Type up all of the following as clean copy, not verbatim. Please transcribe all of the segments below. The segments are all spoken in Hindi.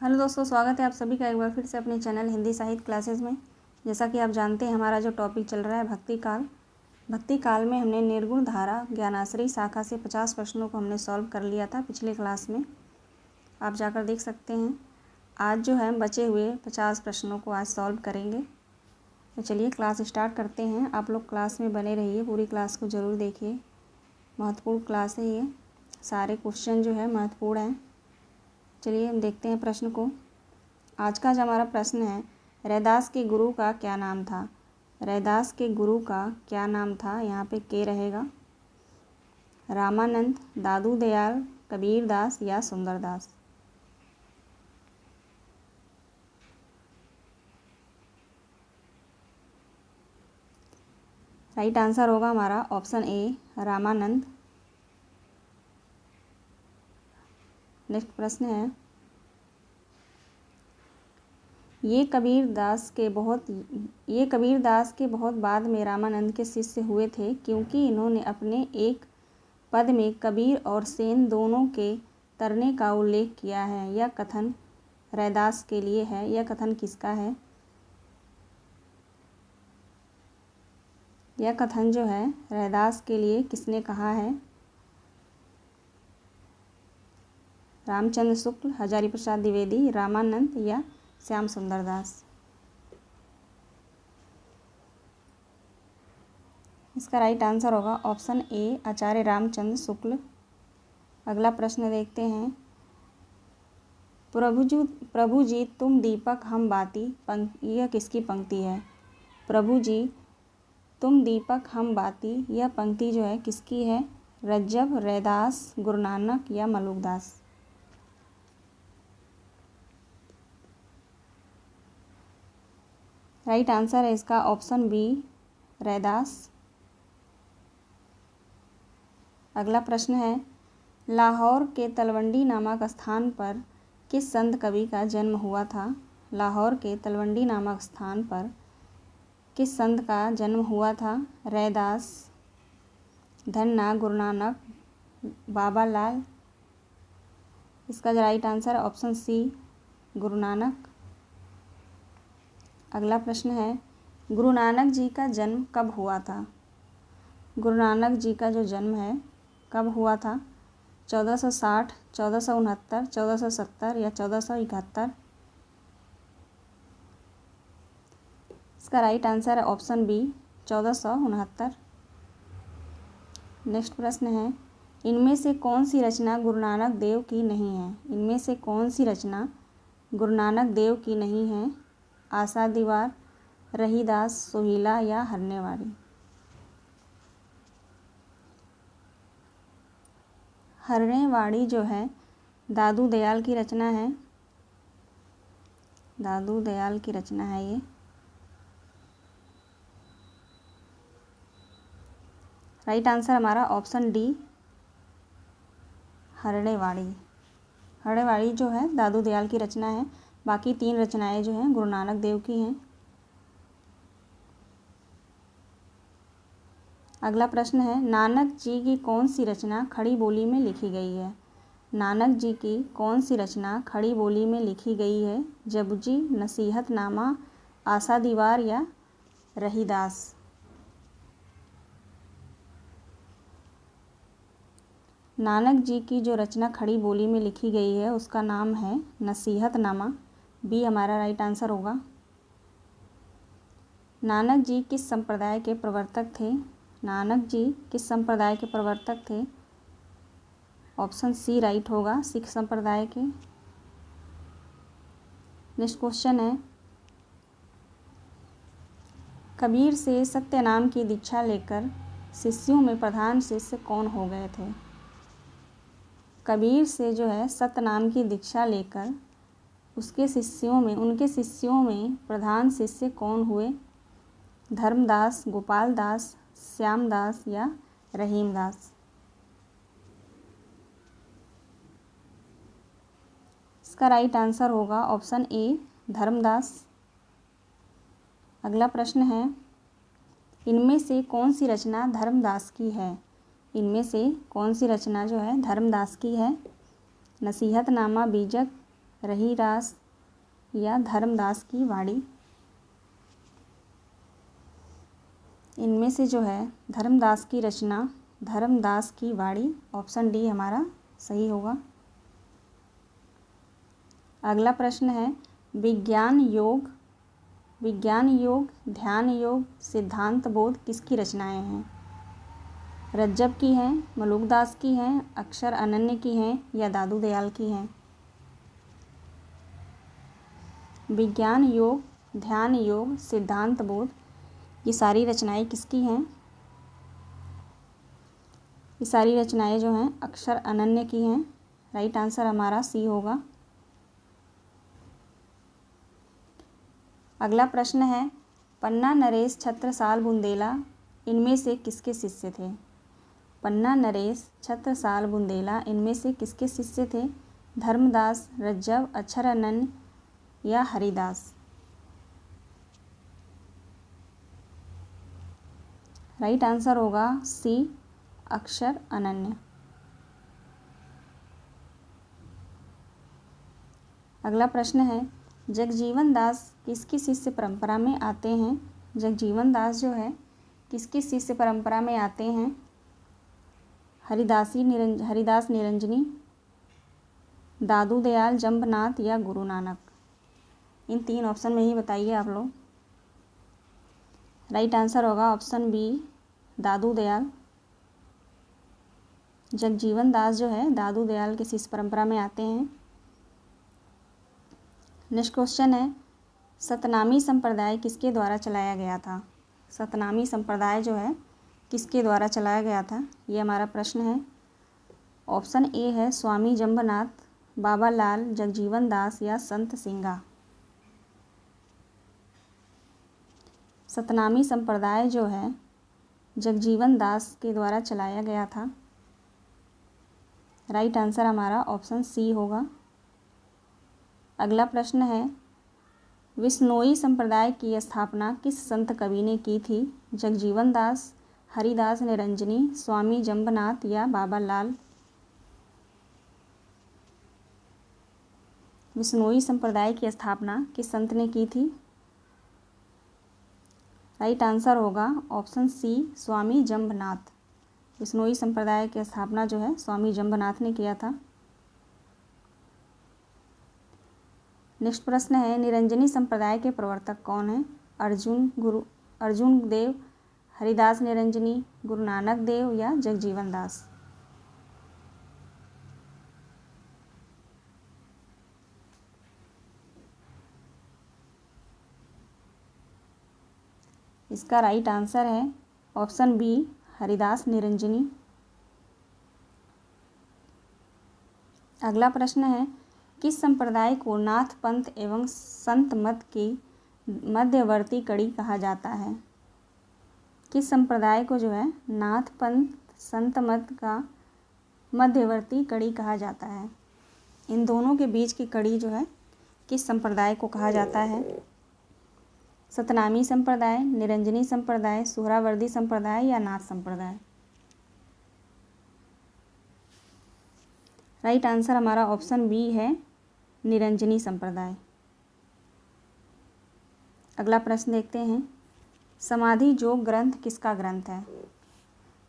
हेलो दोस्तों, स्वागत है आप सभी का एक बार फिर से अपने चैनल हिंदी साहित्य क्लासेस में। जैसा कि आप जानते हैं, हमारा जो टॉपिक चल रहा है भक्ति काल में हमने निर्गुण धारा ज्ञानाश्रयी शाखा से 50 प्रश्नों को हमने सॉल्व कर लिया था पिछले क्लास में। आप जाकर देख सकते हैं। आज जो है बचे हुए 50 प्रश्नों को आज सॉल्व करेंगे। तो चलिए क्लास स्टार्ट करते हैं। आप लोग क्लास में बने रहिए, पूरी क्लास को ज़रूर देखिए। महत्वपूर्ण क्लास है ये, सारे क्वेश्चन जो है महत्वपूर्ण हैं। चलिए हम देखते हैं प्रश्न को। आज का जो हमारा प्रश्न है, रैदास के गुरु का क्या नाम था। रैदास के गुरु का क्या नाम था। यहाँ पे के रहेगा। रामानंद, दादू दयाल, कबीर दास या सुंदरदास। राइट आंसर होगा हमारा ऑप्शन ए, रामानंद। नेक्स्ट प्रश्न है, ये कबीर दास के बहुत बाद में रामानंद के शिष्य हुए थे, क्योंकि इन्होंने अपने एक पद में कबीर और सेन दोनों के तरने का उल्लेख किया है। यह कथन रैदास के लिए है। यह कथन किसका है। यह कथन जो है रैदास के लिए किसने कहा है। रामचंद्र शुक्ल, हजारी प्रसाद द्विवेदी, रामानंद या श्याम सुंदर दास। इसका राइट आंसर होगा ऑप्शन ए, आचार्य रामचंद्र शुक्ल। अगला प्रश्न देखते हैं। प्रभु जी तुम दीपक हम बाती, यह किसकी पंक्ति है। प्रभु जी तुम दीपक हम बाती, यह पंक्ति जो है किसकी है। रज्जब, रैदास, गुरु नानक या मलुकदास। राइट आंसर है इसका ऑप्शन बी, रैदास। अगला प्रश्न है, लाहौर के तलवंडी नामक स्थान पर किस संत कवि का जन्म हुआ था। लाहौर के तलवंडी नामक स्थान पर किस संत का जन्म हुआ था। रैदास, धन्ना, गुरु नानक, बाबा लाल। इसका right answer option C, Guru Nanak. अगला प्रश्न है, गुरु नानक जी का जन्म कब हुआ था। गुरु नानक जी का जो जन्म है कब हुआ था। 1460, 1469, 1470 या 1471। इसका राइट आंसर है ऑप्शन बी, 1469। नेक्स्ट प्रश्न है, इनमें से कौन सी रचना गुरु नानक देव की नहीं है। इनमें से कौन सी रचना गुरु नानक देव की नहीं है। आशा दीवार, रहीदास, सोहिला या हरनेवाड़ी। हरनेवाड़ी जो है दादू दयाल की रचना है। दादू दयाल की रचना है ये। राइट आंसर हमारा ऑप्शन डी, हरनेवाड़ी। हरनेवाड़ी जो है दादू दयाल की रचना है। बाकी 3 रचनाएं जो हैं गुरु नानक देव की हैं। अगला प्रश्न है, नानक जी की कौन सी रचना खड़ी बोली में लिखी गई है। नानक जी की कौन सी रचना खड़ी बोली में लिखी गई है। जपुजी, नसीहतनामा, आशा दीवार या रहीदास। नानक जी की जो रचना खड़ी बोली में लिखी गई है उसका नाम है नसीहतनामा। बी हमारा राइट आंसर होगा। नानक जी किस संप्रदाय के प्रवर्तक थे। नानक जी किस संप्रदाय के प्रवर्तक थे। ऑप्शन सी राइट होगा, सिख संप्रदाय के। नेक्स्ट क्वेश्चन है, कबीर से सत्य नाम की दीक्षा लेकर शिष्यों में प्रधान शिष्य कौन हो गए थे। कबीर से जो है सत्य नाम की दीक्षा लेकर उनके शिष्यों में प्रधान शिष्य कौन हुए। धर्मदास, गोपाल दास, श्यामदास या रहीमदास। इसका राइट आंसर होगा ऑप्शन ए, धर्मदास। अगला प्रश्न है, इनमें से कौन सी रचना धर्मदास की है। इनमें से कौन सी रचना जो है धर्मदास की है। नसीहतनामा, बीजक, रहीरास या धर्मदास की वाणी? इनमें से जो है धर्मदास की रचना, धर्मदास की वाणी, ऑप्शन डी हमारा सही होगा। अगला प्रश्न है विज्ञान योग, ध्यान योग, सिद्धांत बोध किसकी रचनाएं हैं? रज्जब की हैं, मलुकदास की हैं, अक्षर अनन्य की हैं या दादू दयाल की हैं? विज्ञान योग, ध्यान योग, सिद्धांत बोध, ये सारी रचनाएं किसकी हैं? ये सारी रचनाएं जो हैं अक्षर अनन्य की हैं। राइट आंसर हमारा सी होगा। अगला प्रश्न है पन्ना नरेश, छत्रसाल, बुंदेला इनमें से किसके शिष्य थे? पन्ना नरेश, छत्रसाल, बुंदेला इनमें से किसके शिष्य थे? धर्मदास, रज्जब, अक्षर अनन्य या हरिदास? राइट आंसर होगा सी, अक्षर अनन्य। अगला प्रश्न है जगजीवन दास किसकी शिष्य परंपरा में आते हैं? जगजीवन दास जो है किसकी शिष्य परंपरा में आते हैं? हरिदास निरंजनी, दादू दयाल, जंबनाथ या गुरु नानक? इन 3 ऑप्शन में ही बताइए आप लोग। राइट आंसर होगा ऑप्शन बी, दादू दयाल। जगजीवन दास जो है दादू दयाल के शिष्य परंपरा में आते हैं। नेक्स्ट क्वेश्चन है सतनामी संप्रदाय किसके द्वारा चलाया गया था? सतनामी संप्रदाय जो है किसके द्वारा चलाया गया था? ये हमारा प्रश्न है। ऑप्शन ए है स्वामी जंबनाथ, बाबा लाल, जगजीवन दास या संत सिंगा? सतनामी संप्रदाय जो है जगजीवन दास के द्वारा चलाया गया था। राइट आंसर हमारा ऑप्शन सी होगा। अगला प्रश्न है विश्नोई संप्रदाय की स्थापना किस संत कवि ने की थी? जगजीवन दास, हरिदास निरंजनी, स्वामी जंबनाथ या बाबा लाल? विश्नोई संप्रदाय की स्थापना किस संत ने की थी? राइट आंसर होगा ऑप्शन सी, स्वामी जंबनाथ। विश्नोई संप्रदाय की स्थापना जो है स्वामी जंबनाथ ने किया था। नेक्स्ट प्रश्न है निरंजनी संप्रदाय के प्रवर्तक कौन हैं? अर्जुन देव, हरिदास निरंजनी, गुरु नानक देव या जगजीवन दास? इसका राइट आंसर है ऑप्शन बी, हरिदास निरंजनी। अगला प्रश्न है किस संप्रदाय को नाथ पंथ एवं संत मत की मध्यवर्ती कड़ी कहा जाता है? किस संप्रदाय को जो है नाथ पंथ संत मत का मध्यवर्ती कड़ी कहा जाता है? इन दोनों के बीच की कड़ी जो है किस संप्रदाय को कहा जाता है? सतनामी संप्रदाय, निरंजनी संप्रदाय, सुहरावर्दी संप्रदाय या नाथ संप्रदाय? राइट आंसर हमारा ऑप्शन बी है, निरंजनी संप्रदाय। अगला प्रश्न देखते हैं समाधि जोग ग्रंथ किसका ग्रंथ है?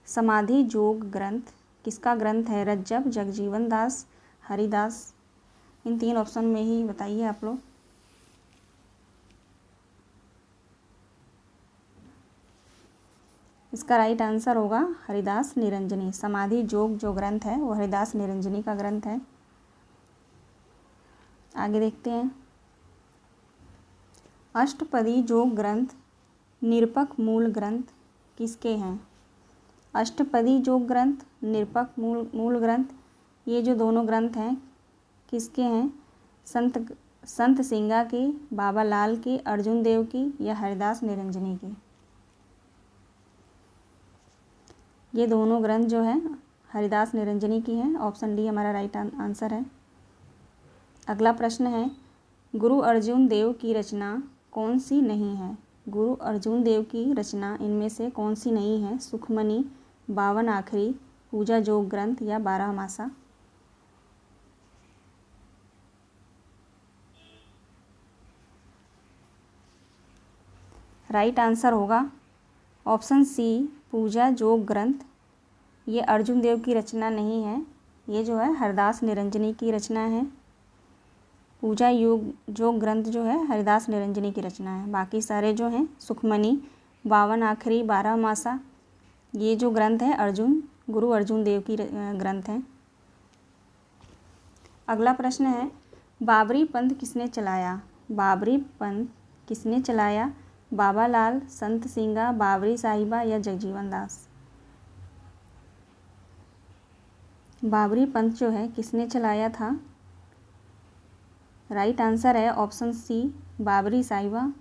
समाधि जोग ग्रंथ किसका ग्रंथ है? रज्जब, जगजीवन दास, हरिदास? इन 3 ऑप्शन में ही बताइए आप लोग। इसका राइट आंसर होगा हरिदास निरंजनी। समाधि जोग जो ग्रंथ है वो हरिदास निरंजनी का ग्रंथ है। आगे देखते हैं अष्टपदी जोग ग्रंथ निरपक मूल ग्रंथ किसके हैं? अष्टपदी जोग ग्रंथ, निरपक मूल ग्रंथ, ये जो दोनों ग्रंथ हैं किसके हैं? संत सिंगा की, बाबा लाल की, अर्जुन देव की या हरिदास निरंजनी की? ये दोनों ग्रंथ जो हैं हरिदास निरंजनी की हैं। ऑप्शन डी हमारा राइट आंसर है। अगला प्रश्न है गुरु अर्जुन देव की रचना कौन सी नहीं है? गुरु अर्जुन देव की रचना इनमें से कौन सी नहीं है? सुखमनी, 52 आखरी, पूजा जोग ग्रंथ या 12 मासा? राइट आंसर होगा ऑप्शन सी पूजा जोग ग्रंथ। ये अर्जुन देव की रचना नहीं है, ये जो है हरदास निरंजनी की रचना है। पूजा योग जोग ग्रंथ जो है हरदास निरंजनी की रचना है। बाकी सारे जो हैं सुखमनी, 52 आखरी, 12 मासा, ये जो ग्रंथ है गुरु अर्जुन देव की ग्रंथ हैं। अगला प्रश्न है बाबरी पंथ किसने चलाया? बाबरी पंथ किसने चलाया? बाबा लाल, संत सिंगा, बाबरी साहिबा या जगजीवन दास? बाबरी पंथ जो है किसने चलाया था? राइट आंसर है ऑप्शन सी बाबरी साहिबा।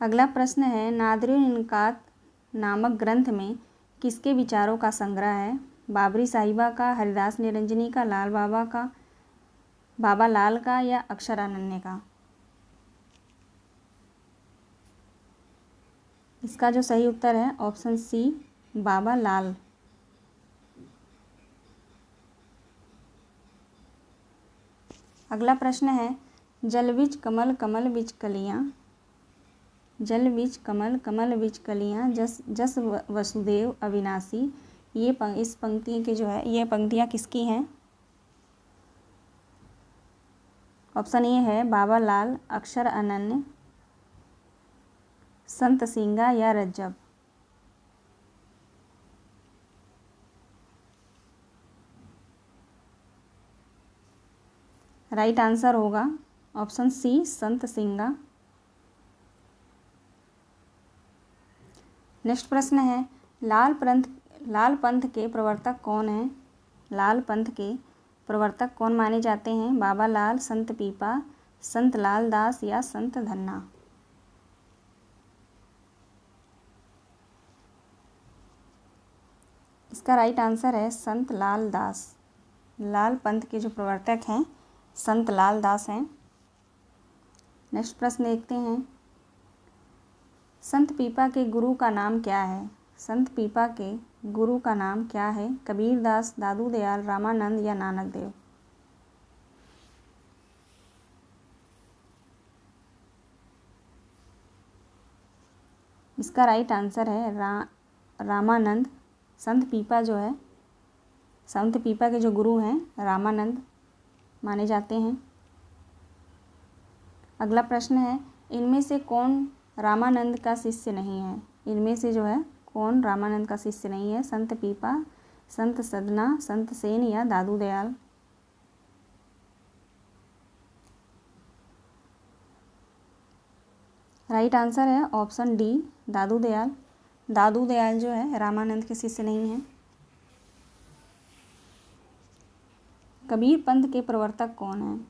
अगला प्रश्न है नादिरुल इनकात नामक ग्रंथ में किसके विचारों का संग्रह है? बाबरी साहिबा का, हरिदास निरंजनी का, लाल बाबा का, बाबा लाल का या अक्षरानन्य का? इसका जो सही उत्तर है ऑप्शन सी बाबा लाल। अगला प्रश्न है जल बीच कमल, कमल बीच कलियाँ, जल बीच कमल, कमल बीच कलियाँ, जस जस वसुदेव अविनाशी, ये इस पंक्ति के जो है ये पंक्तियाँ किसकी हैं? ऑप्शन ए है बाबा लाल, अक्षर अनन्य, संत सिंगा या रज्जब? राइट आंसर होगा ऑप्शन सी संत सिंगा। नेक्स्ट प्रश्न है लाल पंथ के प्रवर्तक कौन हैं? लाल पंथ के प्रवर्तक कौन माने जाते हैं? बाबा लाल, संत पीपा, संत लाल दास या संत धन्ना? इसका राइट आंसर है संत लाल दास। लाल पंथ के जो प्रवर्तक हैं संत लाल दास हैं। नेक्स्ट प्रश्न देखते हैं संत पीपा के गुरु का नाम क्या है? संत पीपा के गुरु का नाम क्या है? कबीर दास, दादू दयाल, रामानंद या नानक देव? इसका राइट आंसर है रामानंद। संत पीपा के जो गुरु हैं रामानंद माने जाते हैं। अगला प्रश्न है इनमें से कौन रामानंद का शिष्य नहीं है? इनमें से जो है कौन रामानंद का शिष्य नहीं है? संत पीपा, संत सदना, संत सेन या दादू दयाल? राइट आंसर है ऑप्शन डी दादू दयाल। दादू दयाल जो है रामानंद के शिष्य नहीं हैं। कबीर पंथ के प्रवर्तक कौन हैं?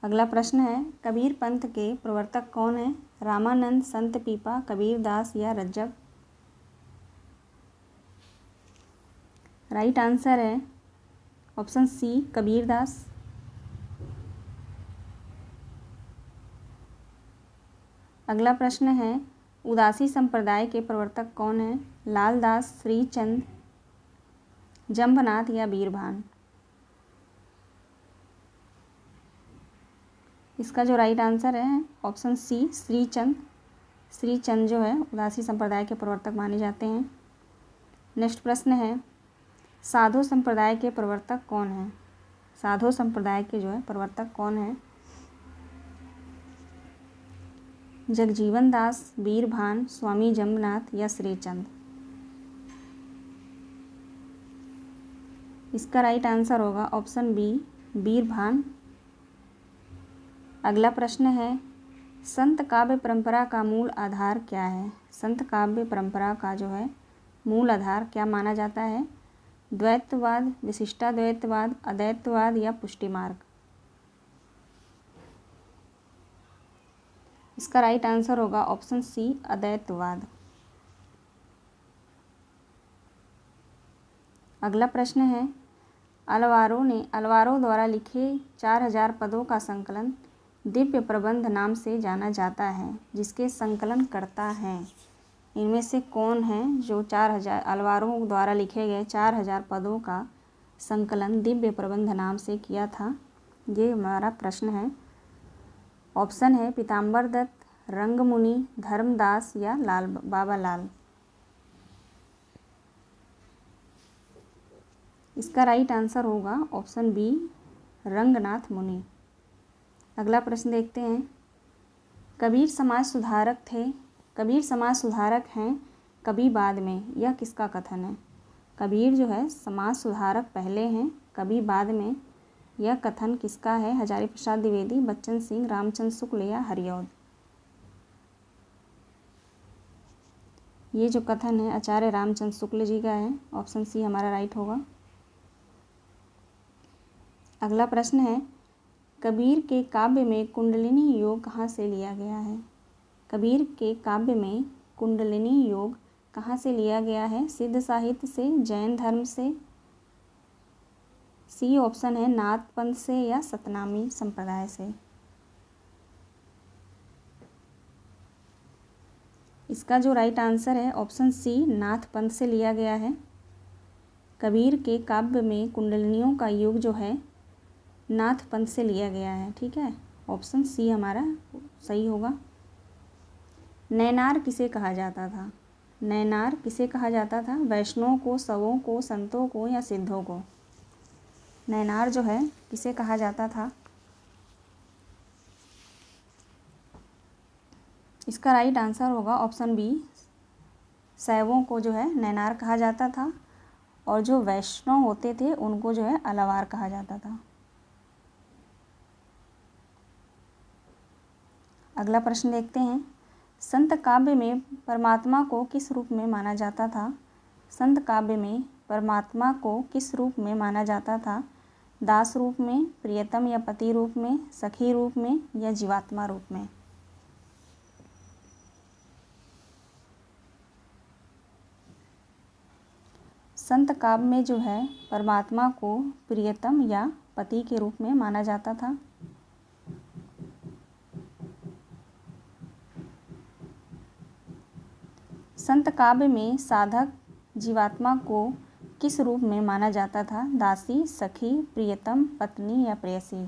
अगला प्रश्न है कबीर पंथ के प्रवर्तक कौन हैं? रामानंद, संत पीपा, कबीर दास या रज्जब? राइट आंसर है ऑप्शन सी कबीर दास। अगला प्रश्न है उदासी संप्रदाय के प्रवर्तक कौन हैं? लाल दास, श्रीचंद, जंभनाथ या बीरभान? इसका जो राइट आंसर है ऑप्शन सी श्रीचंद। श्रीचंद जो है उदासी संप्रदाय के प्रवर्तक माने जाते हैं। नेक्स्ट प्रश्न है साधु संप्रदाय के प्रवर्तक कौन हैं? साधु संप्रदाय के जो है प्रवर्तक कौन हैं? जगजीवन दास, बीरभान, स्वामी जंभनाथ या श्रीचंद? इसका राइट आंसर होगा ऑप्शन बी बीरभान। अगला प्रश्न है संत काव्य परंपरा का मूल आधार क्या है? संत काव्य परंपरा का जो है मूल आधार क्या माना जाता है? द्वैतवाद, विशिष्टाद्वैतवाद, अद्वैतवाद या पुष्टि मार्ग? इसका राइट आंसर होगा ऑप्शन सी अद्वैतवाद। अगला प्रश्न है अलवारो द्वारा लिखे 4000 पदों का संकलन दिव्य प्रबंध नाम से जाना जाता है, जिसके संकलन करता है इनमें से कौन है जो 4000 अलवारो द्वारा लिखे गए 4000 पदों का संकलन दिव्य प्रबंध नाम से किया था? ये हमारा प्रश्न है। ऑप्शन है पीताम्बर दत्त, रंगमुनि, धर्मदास या लाल बाबा लाल। इसका राइट आंसर होगा ऑप्शन बी, रंगनाथ मुनि। अगला प्रश्न देखते हैं। कबीर समाज सुधारक थे, कबीर समाज सुधारक हैं कभी बाद में, यह किसका कथन है? कबीर जो है समाज सुधारक पहले हैं, कभी बाद में, यह कथन किसका है? हजारी प्रसाद द्विवेदी, बच्चन सिंह, रामचंद्र शुक्ल या हरिऔध। ये जो कथन है आचार्य रामचंद्र शुक्ल जी का है। ऑप्शन सी हमारा राइट होगा। अगला प्रश्न है। कबीर के काव्य में कुंडलिनी योग कहाँ से लिया गया है? कबीर के काव्य में कुंडलिनी योग कहाँ से लिया गया है? सिद्ध साहित्य से, जैन धर्म से, सी ऑप्शन है नाथ पंथ से या सतनामी संप्रदाय से। इसका जो राइट आंसर है ऑप्शन सी, नाथ पंथ से लिया गया है। कबीर के काव्य में कुंडलिनियों का योग जो है नाथ पंथ से लिया गया है। ठीक है, ऑप्शन सी हमारा सही होगा। नैनार किसे कहा जाता था? नैनार किसे कहा जाता था? वैष्णवों को, शवों को, संतों को या सिद्धों को? नैनार जो है किसे कहा जाता था? इसका राइट आंसर होगा ऑप्शन बी, शैवों को जो है नैनार कहा जाता था और जो वैष्णव होते थे उनको जो है अलवार कहा जाता था। अगला प्रश्न देखते हैं। संत काव्य में परमात्मा को किस रूप में माना जाता था? संत काव्य में परमात्मा को किस रूप में माना जाता था? दास रूप में, प्रियतम या पति रूप में, सखी रूप में या जीवात्मा रूप में? संत काव्य में जो है परमात्मा को प्रियतम या पति के रूप में माना जाता था। संत काव्य में साधक जीवात्मा को किस रूप में माना जाता था? दासी, सखी, प्रियतम, पत्नी या प्रेयसी?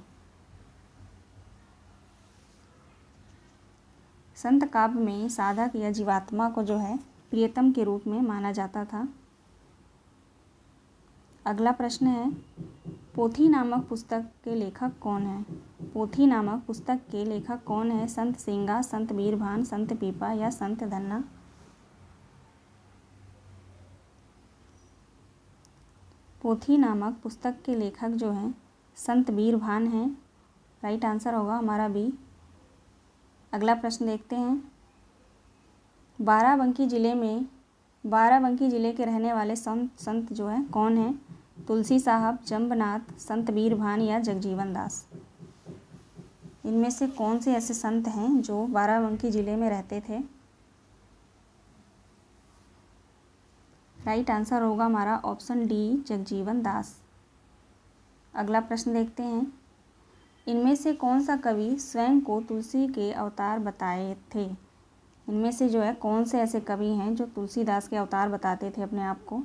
संत काव्य में साधक या जीवात्मा को जो है प्रियतम के रूप में माना जाता था। अगला प्रश्न है। पोथी नामक पुस्तक के लेखक कौन है? पोथी नामक पुस्तक के लेखक कौन है? संत सेंगा, संत बीरभान, संत पीपा या संत धन्ना? पोथी नामक पुस्तक के लेखक जो हैं संत बीरभान हैं। राइट आंसर होगा हमारा बी। अगला प्रश्न देखते हैं। बाराबंकी जिले के रहने वाले संत जो हैं कौन हैं? तुलसी साहब, जम्बनाथ, संत बीरभान या जगजीवन दास? इनमें से कौन से ऐसे संत हैं जो बाराबंकी जिले में रहते थे? राइट आंसर होगा हमारा ऑप्शन डी, जगजीवन दास। अगला प्रश्न देखते हैं। इनमें से कौन सा कवि स्वयं को तुलसी के अवतार बताए थे? इनमें से जो है कौन से ऐसे कवि हैं जो तुलसीदास के अवतार बताते थे अपने आप को?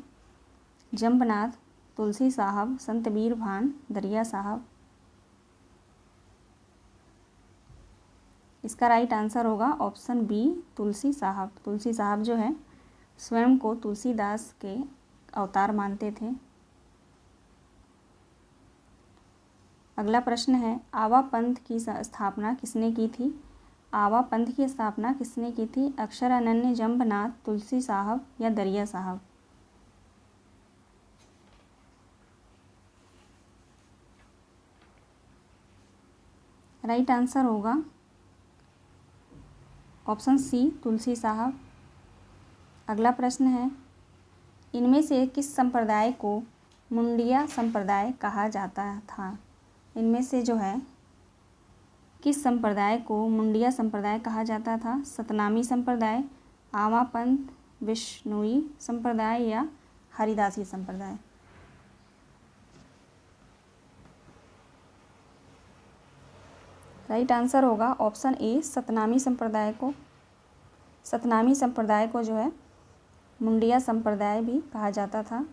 जम्बनाथ, तुलसी साहब, संत बीरभान, दरिया साहब? इसका राइट आंसर होगा ऑप्शन बी, तुलसी साहब। तुलसी साहब जो है स्वयं को तुलसीदास के अवतार मानते थे। अगला प्रश्न है। आवा पंथ की स्थापना किसने की थी? आवा पंथ की स्थापना किसने की थी? अक्षरानंद, जम्बनाथ, तुलसी साहब या दरिया साहब? राइट आंसर होगा ऑप्शन सी, तुलसी साहब। अगला प्रश्न है। इनमें से किस संप्रदाय को मुंडिया संप्रदाय कहा जाता था? इनमें से जो है किस संप्रदाय को मुंडिया संप्रदाय कहा जाता था? सतनामी संप्रदाय, आवा पंथ, विष्णुई संप्रदाय या हरिदासी संप्रदाय? राइट आंसर होगा ऑप्शन ए, सतनामी संप्रदाय को। सतनामी संप्रदाय को जो है मुंडिया संप्रदाय भी कहा जाता था।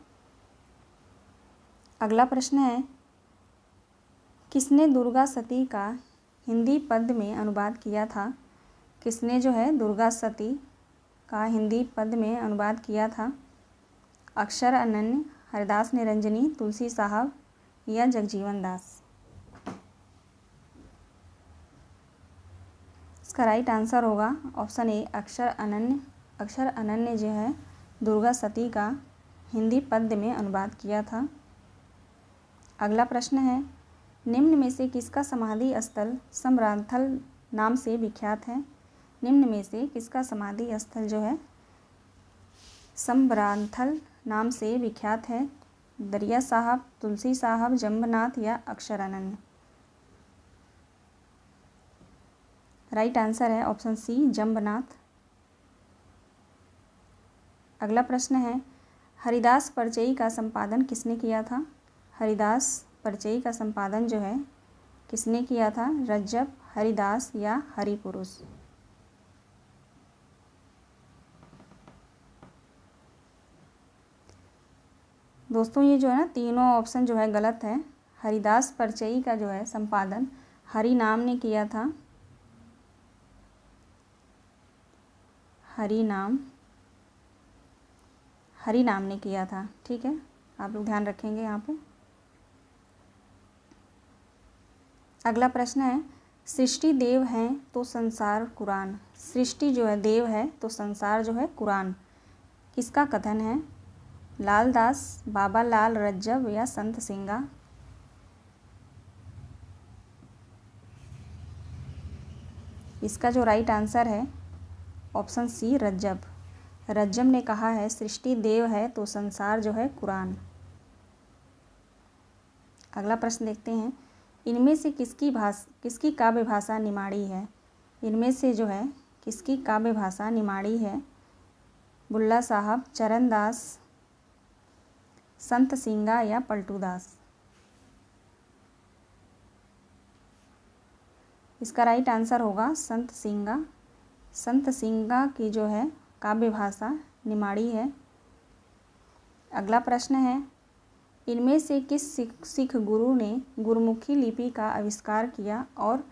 अगला प्रश्न है। किसने दुर्गा सती का हिंदी पद्य में अनुवाद किया था? किसने जो है दुर्गा सती का हिंदी पद्य में अनुवाद किया था? अक्षर अनन्य, हरिदास निरंजनी, तुलसी साहब या जगजीवन दास? इसका राइट आंसर होगा ऑप्शन ए अक्षर अनन्य। अक्षर अनन्य जो है दुर्गा सती का हिंदी पद्य में अनुवाद किया था। अगला प्रश्न है, निम्न में से किसका समाधि स्थल सम्रांथल नाम से विख्यात है? निम्न में से किसका समाधि स्थल जो है सम्रांथल नाम से विख्यात है? दरिया साहब, तुलसी साहब, जम्बनाथ या अक्षर अनन्य? राइट आंसर है ऑप्शन सी जम्बनाथ। अगला प्रश्न है, हरिदास परचयी का संपादन किसने किया था? हरिदास परचयी का संपादन जो है किसने किया था? रज्जब, हरिदास या हरिपुरुष? दोस्तों ये जो है ना तीनों ऑप्शन जो है गलत है। हरिदास परचयी का जो है संपादन हरि नाम ने किया था। हरि नाम ने किया था। ठीक है, आप लोग ध्यान रखेंगे यहाँ पे। अगला प्रश्न है, सृष्टि देव है तो संसार कुरान। सृष्टि जो है देव है तो संसार जो है कुरान, किसका कथन है? लाल दास, बाबा लाल रज्जब या संत सिंगा? इसका जो राइट आंसर है ऑप्शन सी रज्जब। रज्जब ने कहा है सृष्टि देव है तो संसार जो है कुरान। अगला प्रश्न देखते हैं, इनमें से किसकी काव्य भाषा निमाड़ी है? इनमें से जो है किसकी काव्य भाषा निमाड़ी है? बुल्ला साहब, चरण दास, संत सिंगा या पलटू दास? इसका राइट आंसर होगा संत सिंगा। संत सिंगा की जो है काव्य भाषा निमाड़ी है। अगला प्रश्न है, इनमें से किस सिख गुरु ने गुरमुखी लिपि का आविष्कार किया और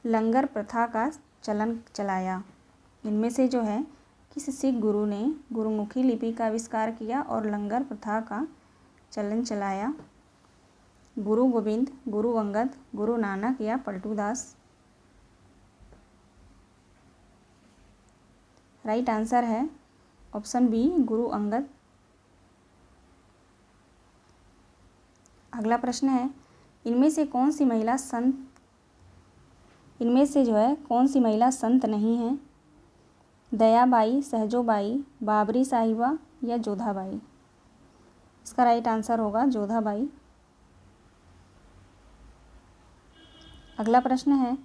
लंगर प्रथा का चलन चलाया? इनमें से जो है किस सिख गुरु ने गुरमुखी लिपि का आविष्कार किया और लंगर प्रथा का चलन चलाया? गुरु गोविंद, गुरु अंगद, गुरु नानक या पलटू दास? राइट आंसर है ऑप्शन बी गुरु अंगद। अगला प्रश्न है, इनमें से कौन सी महिला संत नहीं है? दयाबाई, सहजोबाई, बाबरी साहिबा या जोधाबाई? इसका राइट आंसर होगा जोधाबाई। अगला प्रश्न है,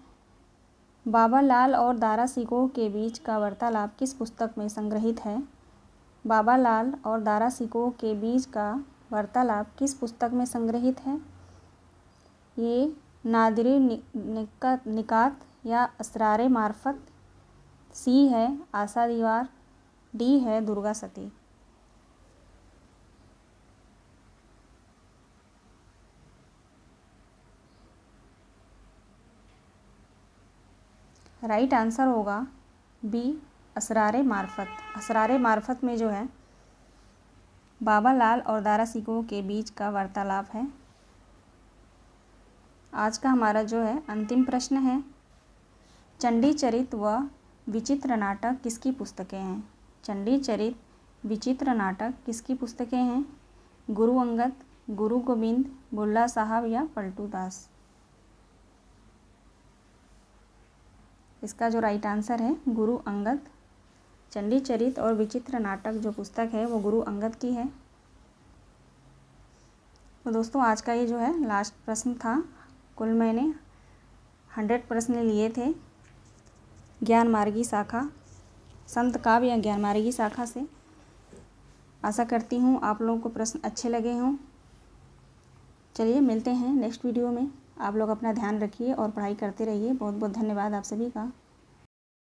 बाबा लाल और दारा सिकोह के बीच का वार्तालाप किस पुस्तक में संग्रहित है? बाबा लाल और दारा सिकोह के बीच का वार्तालाप किस पुस्तक में संग्रहित है? ये नादिरी निकात या असरारे मार्फत? सी है आशा दीवार, डी है दुर्गा सती? राइट आंसर होगा बी असरारे मार्फत। असरारे मार्फत में जो है बाबा लाल और दारा सिकोह के बीच का वार्तालाप है। आज का हमारा जो है अंतिम प्रश्न है, चंडी चरित व विचित्र नाटक किसकी पुस्तकें हैं? चंडी चरित, विचित्र नाटक किसकी पुस्तकें हैं? गुरु अंगद, गुरु गोविंद, बुल्ला साहब या पलटू दास? इसका जो राइट आंसर है गुरु अंगद। चंडी चरित और विचित्र नाटक जो पुस्तक है वो गुरु अंगद की है। तो दोस्तों आज का ये जो है लास्ट प्रश्न था। कुल मैंने 100 प्रश्न लिए थे ज्ञान मार्गी शाखा, संत काव्य या ज्ञान मार्गी शाखा से। आशा करती हूँ आप लोगों को प्रश्न अच्छे लगे हों। चलिए मिलते हैं नेक्स्ट वीडियो में। आप लोग अपना ध्यान रखिए और पढ़ाई करते रहिए। बहुत बहुत धन्यवाद आप सभी का।